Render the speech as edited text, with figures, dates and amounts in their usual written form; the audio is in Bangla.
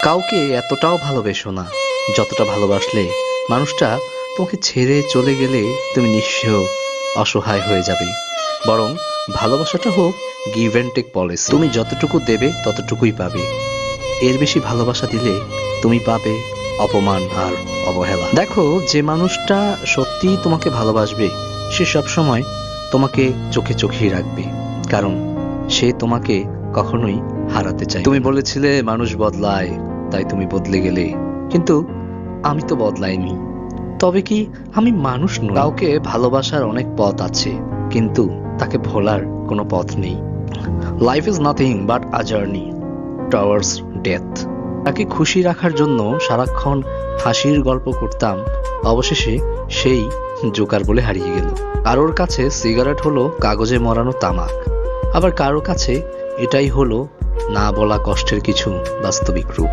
কাউকে এতটাও ভালোবেসো না যতটা ভালোবাসলে মানুষটা তোমাকে ছেড়ে চলে গেলে তুমি নিঃস্ব অসহায় হয়ে যাবে। বরং ভালোবাসাটা হোক গিভ অ্যান্ড টেক পলিসি। তুমি যতটুকু দেবে ততটুকুই পাবে। এর বেশি ভালোবাসা দিলে তুমি পাবে অপমান আর অবহেলা। দেখো, যে মানুষটা সত্যিই তোমাকে ভালোবাসবে সে সবসময় তোমাকে চোখে চোখেই রাখবে, কারণ সে তোমাকে কখনোই হারাতে চায়। তুমি বলেছিলে মানুষ বদলায়, তাই তুমি বদলে গেলে, কিন্তু আমি তো বদলাইনি। তবে কি আমি মানুষ নই? কাউকে ভালোবাসার অনেক পথ আছে, কিন্তু তাকে ভোলার কোনো পথ নেই। Life is nothing but a journey towards death. তাকে খুশি রাখার জন্য সারাক্ষণ হাসির গল্প করতাম, অবশেষে সেই জোকার বলে হারিয়ে গেল। কারোর কাছে সিগারেট হলো কাগজে মরানো তামাক, আবার কারোর কাছে এটাই হলো না বলা কষ্টের কিছু বাস্তবিক রূপ।